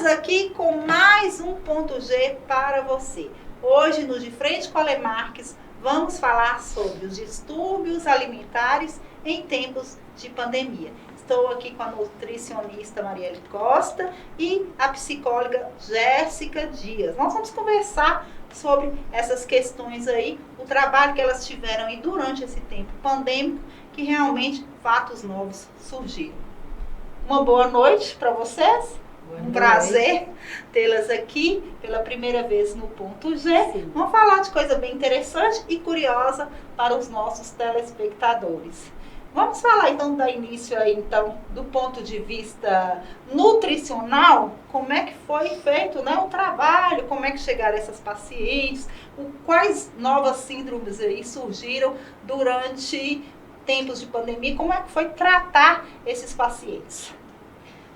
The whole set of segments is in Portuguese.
aqui com mais um ponto G para você. Hoje, no De Frente com a Ale Marques, vamos falar sobre os distúrbios alimentares em tempos de pandemia. Estou aqui com a nutricionista Marielle Costa e a psicóloga Jéssica Dias. Nós vamos conversar sobre essas questões aí, o trabalho que elas tiveram aí durante esse tempo pandêmico, que realmente fatos novos surgiram. Uma boa noite para vocês. Um prazer tê-las aqui pela primeira vez no Ponto G. Sim. Vamos falar de coisa bem interessante e curiosa para os nossos telespectadores. Vamos falar então, dar início aí, então, do ponto de vista nutricional, como é que foi feito, né, o trabalho, como é que chegaram essas pacientes, quais novas síndromes aí surgiram durante tempos de pandemia, como é que foi tratar esses pacientes?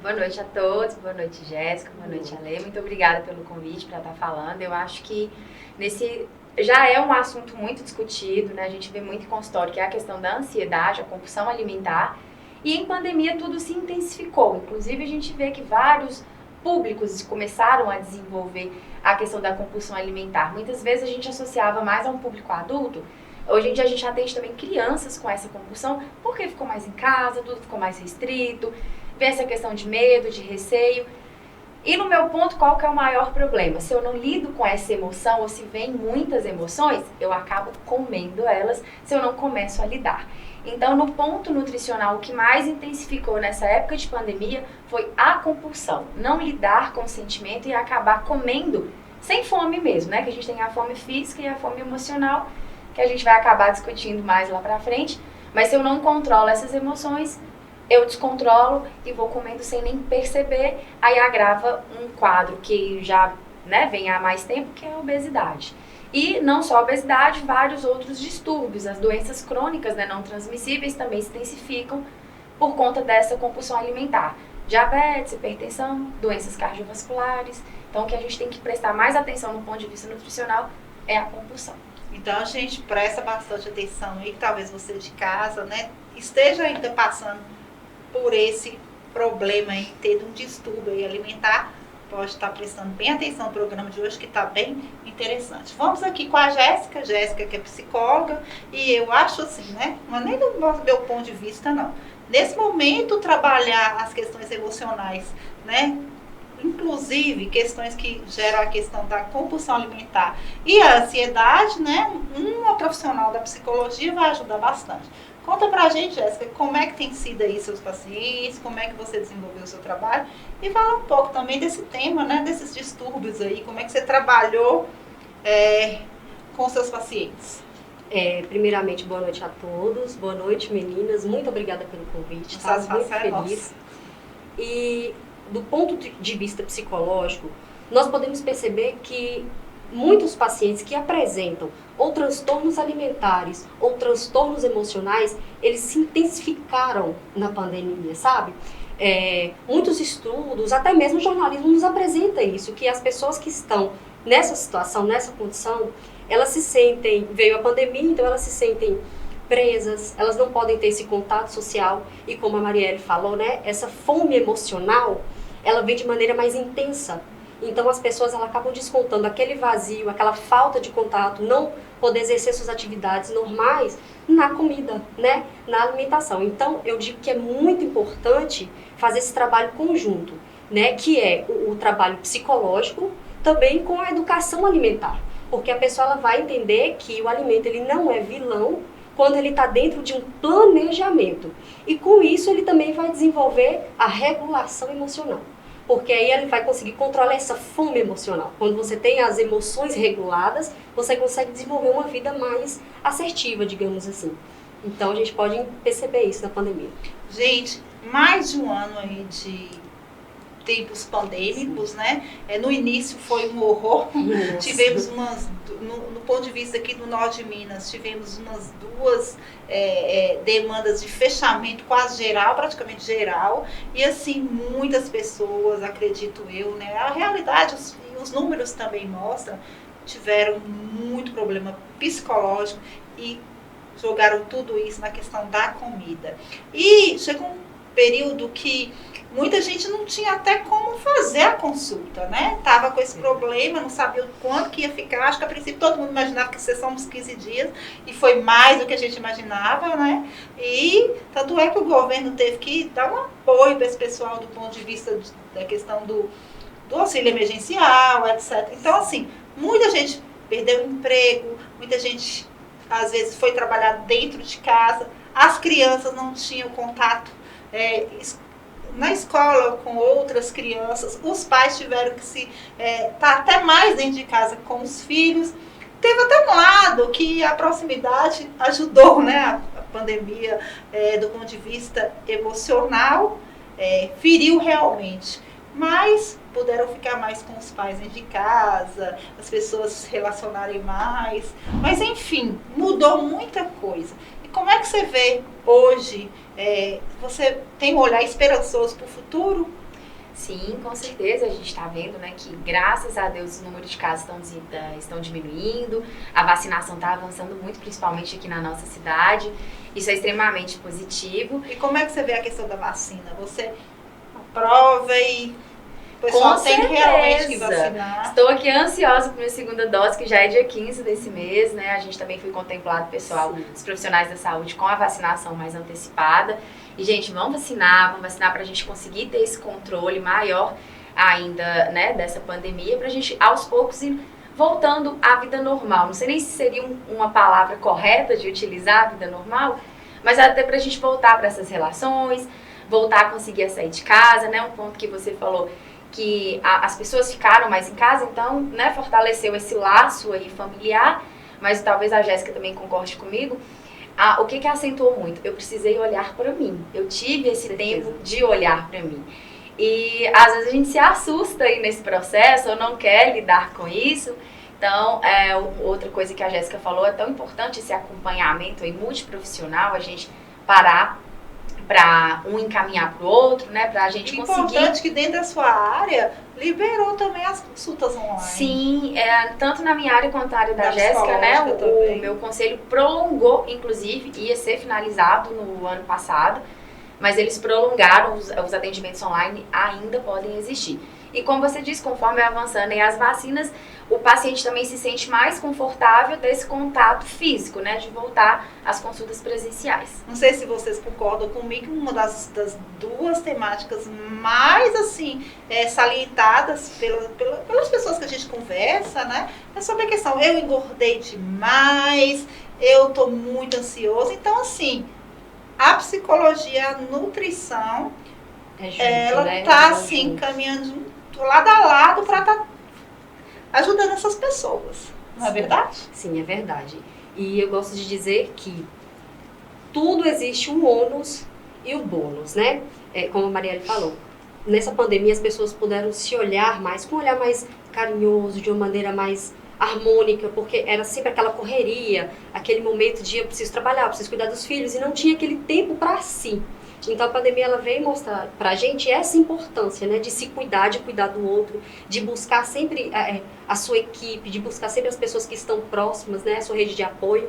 Boa noite a todos, boa noite Jéssica, boa noite Ale, muito obrigada pelo convite para estar falando. Eu acho que já é um assunto muito discutido, né? A gente vê muito em consultório, que é a questão da ansiedade, a compulsão alimentar, e em pandemia tudo se intensificou. Inclusive a gente vê que vários públicos começaram a desenvolver a questão da compulsão alimentar. Muitas vezes a gente associava mais a um público adulto. Hoje em dia a gente atende também crianças com essa compulsão, porque ficou mais em casa, tudo ficou mais restrito, vê essa questão de medo, de receio. E no meu ponto, qual que é o maior problema? Se eu não lido com essa emoção, ou se vem muitas emoções, eu acabo comendo elas, se eu não começo a lidar. Então, no ponto nutricional, o que mais intensificou nessa época de pandemia foi a compulsão. Não lidar com o sentimento e acabar comendo sem fome mesmo, né? Que a gente tem a fome física e a fome emocional, que a gente vai acabar discutindo mais lá pra frente. Mas se eu não controlo essas emoções, eu descontrolo e vou comendo sem nem perceber, aí agrava um quadro que já, né, vem há mais tempo, que é a obesidade. E não só a obesidade, vários outros distúrbios, as doenças crônicas, né, não transmissíveis também se intensificam por conta dessa compulsão alimentar. Diabetes, hipertensão, doenças cardiovasculares. Então o que a gente tem que prestar mais atenção no ponto de vista nutricional é a compulsão. Então a gente presta bastante atenção aí, que talvez você de casa, né, esteja ainda passando por esse problema aí, tendo um distúrbio aí alimentar, pode estar prestando bem atenção no programa de hoje, que está bem interessante. Vamos aqui com a Jéssica que é psicóloga, e eu acho assim, né, não é nem do meu ponto de vista, não. Nesse momento, trabalhar as questões emocionais, né, inclusive questões que geram a questão da compulsão alimentar e a ansiedade, né, uma profissional da psicologia vai ajudar bastante. Conta pra gente, Jéssica, como é que tem sido aí seus pacientes, como é que você desenvolveu o seu trabalho e fala um pouco também desse tema, né, desses distúrbios aí, como é que você trabalhou com seus pacientes. Primeiramente, boa noite a todos, boa noite meninas, muito obrigada pelo convite, estava muito feliz. E do ponto de vista psicológico, nós podemos perceber que muitos pacientes que apresentam ou transtornos alimentares ou transtornos emocionais, eles se intensificaram na pandemia, sabe? Muitos estudos, até mesmo o jornalismo nos apresenta isso, que as pessoas que estão nessa situação, nessa condição, elas se sentem, veio a pandemia, então elas se sentem presas, elas não podem ter esse contato social e como a Marielle falou, né, essa fome emocional, ela vem de maneira mais intensa. Então as pessoas elas acabam descontando aquele vazio, aquela falta de contato, não poder exercer suas atividades normais na comida, né, na alimentação. Então eu digo que é muito importante fazer esse trabalho conjunto, né, que é o trabalho psicológico também com a educação alimentar, porque a pessoa ela vai entender que o alimento ele não é vilão quando ele está dentro de um planejamento. E com isso ele também vai desenvolver a regulação emocional. Porque aí ele vai conseguir controlar essa fome emocional. Quando você tem as emoções reguladas, você consegue desenvolver uma vida mais assertiva, digamos assim. Então a gente pode perceber isso na pandemia. Gente, mais de um ano aí de tempos pandêmicos, né? No início foi um horror. Nossa. Tivemos no ponto de vista aqui do norte de Minas, tivemos umas duas demandas de fechamento quase geral, praticamente geral, e assim, muitas pessoas, acredito eu, né? A realidade, os números também mostram, tiveram muito problema psicológico e jogaram tudo isso na questão da comida. E chegou um período que muita gente não tinha até como fazer a consulta, né? Tava com esse problema, não sabia o quanto que ia ficar. Acho que a princípio todo mundo imaginava que ia ser só uns 15 dias e foi mais do que a gente imaginava, né? E tanto é que o governo teve que dar um apoio para esse pessoal do ponto de vista da questão do auxílio emergencial, etc. Então, assim, muita gente perdeu o emprego, muita gente, às vezes, foi trabalhar dentro de casa, as crianças não tinham contato na escola com outras crianças, os pais tiveram que estar até mais dentro de casa com os filhos. Teve até um lado que a proximidade ajudou, né? A pandemia, do ponto de vista emocional, feriu realmente. Mas puderam ficar mais com os pais dentro de casa, as pessoas se relacionarem mais. Mas, enfim, mudou muita coisa. E como é que você vê hoje? Você tem um olhar esperançoso para o futuro? Sim, com certeza. A gente está vendo, né, que graças a Deus os números de casos estão diminuindo, a vacinação está avançando muito, principalmente aqui na nossa cidade. Isso é extremamente positivo. E como é que você vê a questão da vacina? Você aprova e o pessoal tem realmente que vacinar? Estou aqui ansiosa para minha segunda dose, que já é dia 15 desse mês, né? A gente também foi contemplado, pessoal, os profissionais da saúde, com a vacinação mais antecipada. E, gente, vamos vacinar para a gente conseguir ter esse controle maior ainda, né, dessa pandemia, para a gente, aos poucos, ir voltando à vida normal. Não sei nem se seria uma palavra correta de utilizar a vida normal, mas até para a gente voltar para essas relações, voltar a conseguir sair de casa, né? Um ponto que você falou, que as pessoas ficaram mais em casa, então, né, fortaleceu esse laço aí familiar, mas talvez a Jéssica também concorde comigo. O que acentuou muito? Eu precisei olhar para mim. Eu tive esse tempo de olhar para mim. E às vezes a gente se assusta aí nesse processo, ou não quer lidar com isso. Então, outra coisa que a Jéssica falou, é tão importante esse acompanhamento aí multiprofissional, a gente parar para um encaminhar para o outro, né, para a gente conseguir... Importante que dentro da sua área liberou também as consultas online. Sim, tanto na minha área quanto na área da Jéssica, né, o meu conselho prolongou, inclusive, ia ser finalizado no ano passado, mas eles prolongaram, os atendimentos online ainda podem existir. E como você disse, conforme vai avançando as vacinas, o paciente também se sente mais confortável desse contato físico, né? De voltar às consultas presenciais. Não sei se vocês concordam comigo, uma das duas temáticas mais, assim, salientadas pelas pessoas que a gente conversa, né? É sobre a questão, eu engordei demais, eu tô muito ansioso. Então, assim, a psicologia, a nutrição, ela tá, assim, caminhando lado a lado para estar ajudando essas pessoas, não é verdade? Sim, é verdade. E eu gosto de dizer que tudo existe um ônus e o bônus, né? Como a Marielle falou, nessa pandemia as pessoas puderam se olhar mais, com um olhar mais carinhoso, de uma maneira mais harmônica, porque era sempre aquela correria, aquele momento de eu preciso trabalhar, eu preciso cuidar dos filhos, e não tinha aquele tempo para si. Então a pandemia ela veio mostrar pra gente essa importância, né, de se cuidar, de cuidar do outro, de buscar sempre a sua equipe, de buscar sempre as pessoas que estão próximas, né, a sua rede de apoio.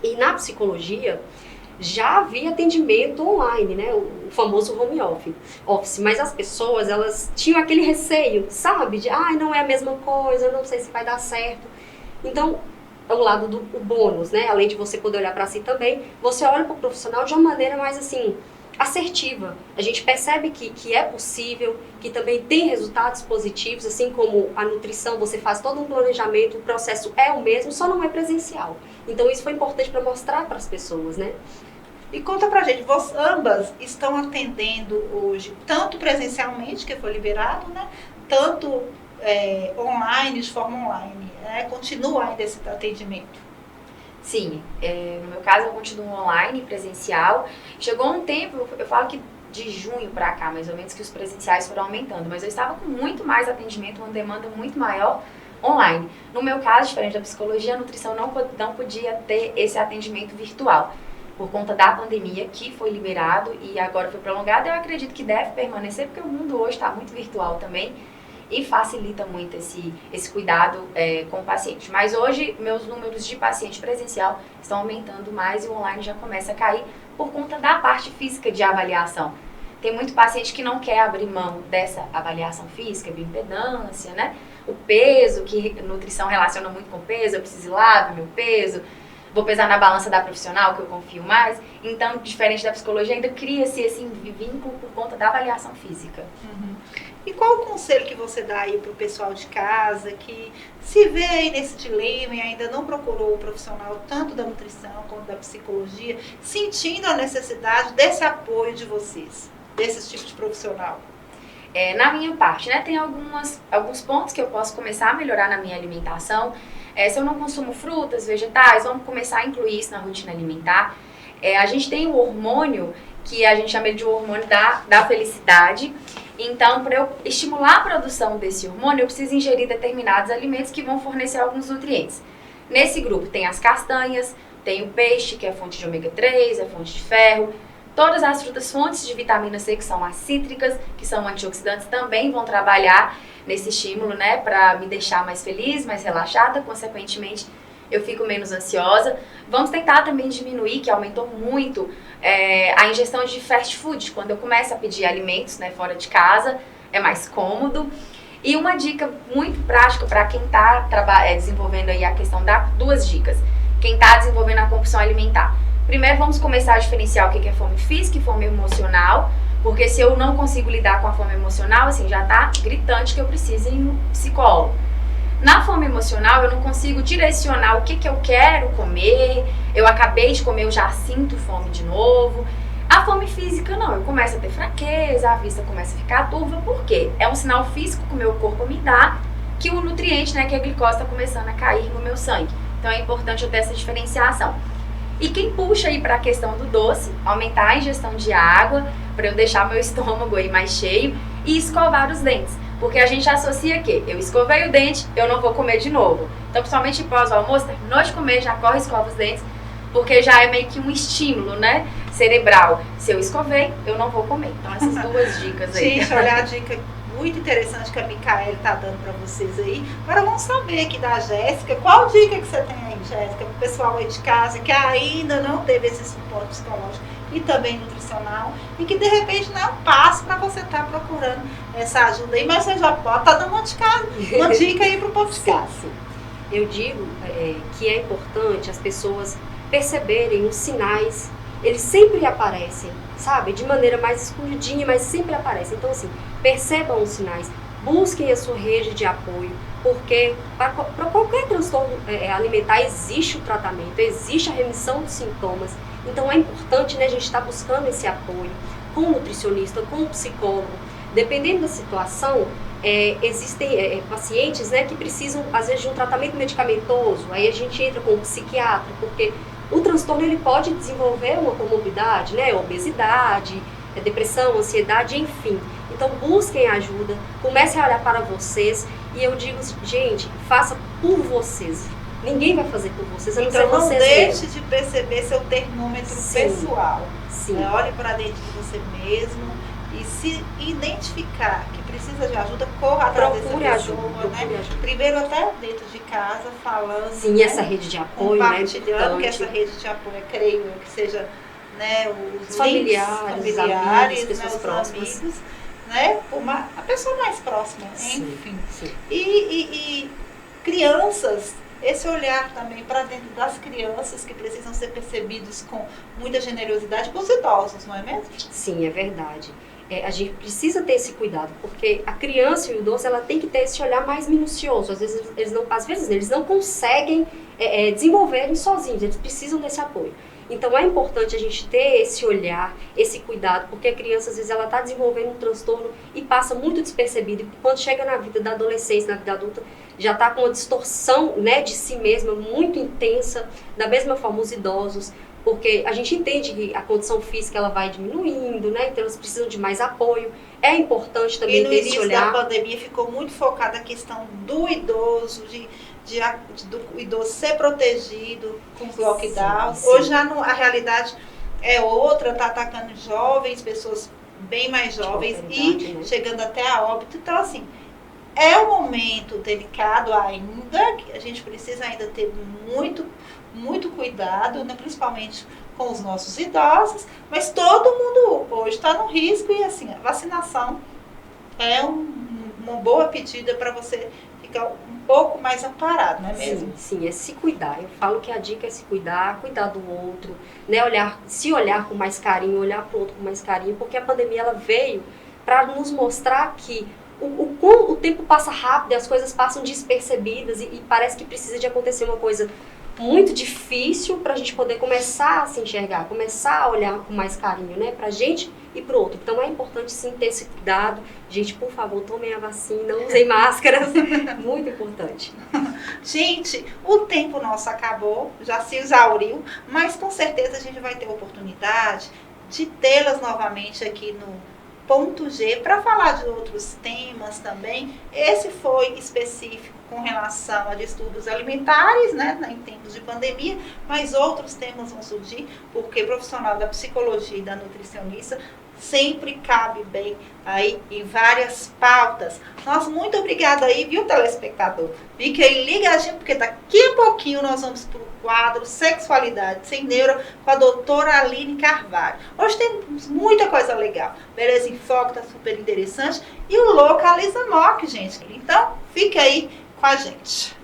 E na psicologia já havia atendimento online, né, o famoso home office, mas as pessoas, elas tinham aquele receio, sabe, de não é a mesma coisa, não sei se vai dar certo. Então, é o lado do bônus, né, além de você poder olhar para si também, você olha para o profissional de uma maneira mais assim, assertiva. A gente percebe que é possível, que também tem resultados positivos, assim como a nutrição, você faz todo um planejamento, o processo é o mesmo, só não é presencial. Então isso foi importante para mostrar para as pessoas, né? E conta pra gente, ambas estão atendendo hoje, tanto presencialmente, que foi liberado, né? Tanto online, de forma online, né? Continua ainda esse atendimento? Sim, no meu caso eu continuo online, presencial. Chegou um tempo, eu falo que de junho para cá, mais ou menos, que os presenciais foram aumentando, mas eu estava com muito mais atendimento, uma demanda muito maior online. No meu caso, diferente da psicologia, a nutrição não podia ter esse atendimento virtual, por conta da pandemia, que foi liberado e agora foi prolongado. Eu acredito que deve permanecer, porque o mundo hoje está muito virtual também, e facilita muito esse cuidado com o paciente. Mas hoje, meus números de paciente presencial estão aumentando mais e o online já começa a cair por conta da parte física de avaliação. tem muito paciente que não quer abrir mão dessa avaliação física, bioimpedância, né? O peso, que nutrição relaciona muito com peso, eu preciso ir lá ver meu peso, vou pesar na balança da profissional, que eu confio mais. Então, diferente da psicologia, ainda cria-se esse vínculo por conta da avaliação física. Uhum. E qual o conselho que você dá aí para o pessoal de casa que se vê aí nesse dilema e ainda não procurou o profissional tanto da nutrição quanto da psicologia, sentindo a necessidade desse apoio de vocês, desse tipo de profissional? Na minha parte, né, tem alguns pontos que eu posso começar a melhorar na minha alimentação. Se eu não consumo frutas, vegetais, vamos começar a incluir isso na rotina alimentar. A gente tem o hormônio, que a gente chama de hormônio da felicidade. Então, para eu estimular a produção desse hormônio, eu preciso ingerir determinados alimentos que vão fornecer alguns nutrientes. Nesse grupo tem as castanhas, tem o peixe, que é fonte de ômega 3, é fonte de ferro. Todas as frutas fontes de vitamina C, que são as cítricas, que são antioxidantes, também vão trabalhar nesse estímulo, né, para me deixar mais feliz, mais relaxada, consequentemente eu fico menos ansiosa. Vamos tentar também diminuir, que aumentou muito, a ingestão de fast food. Quando eu começo a pedir alimentos, né, fora de casa, é mais cômodo. E uma dica muito prática para quem está desenvolvendo aí a questão duas dicas. Quem está desenvolvendo a compulsão alimentar. Primeiro, vamos começar a diferenciar o que é fome física e fome emocional, porque se eu não consigo lidar com a fome emocional, assim, já tá gritante que eu preciso ir no psicólogo. Na fome emocional, eu não consigo direcionar o que eu quero comer, eu acabei de comer, eu já sinto fome de novo. A fome física não, eu começo a ter fraqueza, a vista começa a ficar turva, por quê? É um sinal físico que o meu corpo me dá, que o nutriente, né, que a glicose está começando a cair no meu sangue. Então é importante eu ter essa diferenciação. E quem puxa aí para a questão do doce, aumentar a ingestão de água, para eu deixar meu estômago aí mais cheio e escovar os dentes. Porque a gente associa que eu escovei o dente, eu não vou comer de novo. Então, principalmente pós o almoço, terminou de comer, já corre e escova os dentes, porque já é meio que um estímulo, né, cerebral. Se eu escovei, eu não vou comer. Então, essas duas dicas aí. Gente, olha a dica muito interessante que a Micaele está dando para vocês aí. Agora vamos saber aqui da Jéssica, qual dica que você tem aí, Jéssica, para o pessoal aí de casa que ainda não teve esse suporte psicológico e também nutricional e que de repente não é um passo para você estar procurando essa ajuda aí, mas você já pode estar dando uma dica aí para o povo de casa. Sim. Eu digo que é importante as pessoas perceberem os sinais, eles sempre aparecem, sabe? De maneira mais escondidinha, mas sempre aparecem. Então, assim, percebam os sinais, busquem a sua rede de apoio, porque para qualquer transtorno alimentar existe o tratamento, existe a remissão dos sintomas. Então, é importante, né, a gente estar buscando esse apoio com o nutricionista, com o psicólogo. Dependendo da situação, existem pacientes, né, que precisam, às vezes, de um tratamento medicamentoso. Aí a gente entra com o psiquiatra, porque o transtorno ele pode desenvolver uma comorbidade, né, obesidade, depressão, ansiedade, enfim. Então, busquem ajuda, comecem a olhar para vocês. E eu digo, gente, faça por vocês. Ninguém vai fazer por vocês, a não ser vocês. Então, não deixe de perceber seu termômetro pessoal. Sim. Olhe para dentro de você mesmo e se identificar que precisa de ajuda, corra atrás dessa pessoa, né? Primeiro até dentro de casa, falando. Sim, essa rede de apoio, compartilhando, que essa rede de apoio, creio eu, que seja, né, os familiares, amigos, pessoas próximas, amigos, né, a pessoa mais próxima, enfim. Sim. E crianças, esse olhar também para dentro das crianças que precisam ser percebidos com muita generosidade, com os idosos, não é mesmo? Sim, é verdade. A gente precisa ter esse cuidado, porque a criança e o idoso, ela tem que ter esse olhar mais minucioso. Às vezes eles não conseguem desenvolverem sozinhos, eles precisam desse apoio. Então é importante a gente ter esse olhar, esse cuidado, porque a criança às vezes ela está desenvolvendo um transtorno e passa muito despercebido. E quando chega na vida da adolescência, na vida adulta, já está com uma distorção, né, de si mesma muito intensa, da mesma forma os idosos, porque a gente entende que a condição física ela vai diminuindo, né, então eles precisam de mais apoio. É importante também ter esse olhar. E no início da pandemia ficou muito focada a questão do idoso, do idoso ser protegido com os lockdowns. Sim. Hoje já a realidade é outra, está atacando jovens, pessoas bem mais jovens e chegando até a óbito. Então, assim, É um momento delicado ainda, que a gente precisa ainda ter muito cuidado, né, principalmente com os nossos idosos, mas todo mundo hoje está no risco e assim, a vacinação é uma boa pedida para você ficar um pouco mais amparado, não é mesmo? Sim, é se cuidar. Eu falo que a dica é se cuidar, cuidar do outro, né? Se olhar com mais carinho, olhar para o outro com mais carinho, porque a pandemia ela veio para nos mostrar que o tempo passa rápido e as coisas passam despercebidas e parece que precisa de acontecer uma coisa muito difícil para a gente poder começar a se enxergar, começar a olhar com mais carinho, né, pra gente e pro outro. Então é importante sim ter esse cuidado. Gente, por favor, tomem a vacina, usem máscaras, muito importante. Gente, o tempo nosso acabou, já se exauriu, mas com certeza a gente vai ter oportunidade de tê-las novamente aqui no Ponto G para falar de outros temas também. Esse foi específico com relação a distúrbios alimentares, né, em tempos de pandemia, mas outros temas vão surgir, porque profissional da psicologia e da nutricionista sempre cabe bem aí em várias pautas. Nossa, muito obrigada aí, viu, telespectador? Fique aí ligadinho, porque daqui a pouquinho nós vamos para o quadro Sexualidade Sem Neuro com a doutora Aline Carvalho. Hoje temos muita coisa legal. Beleza em Foco, tá super interessante. E o Localiza Moc, gente. Então, fique aí com a gente.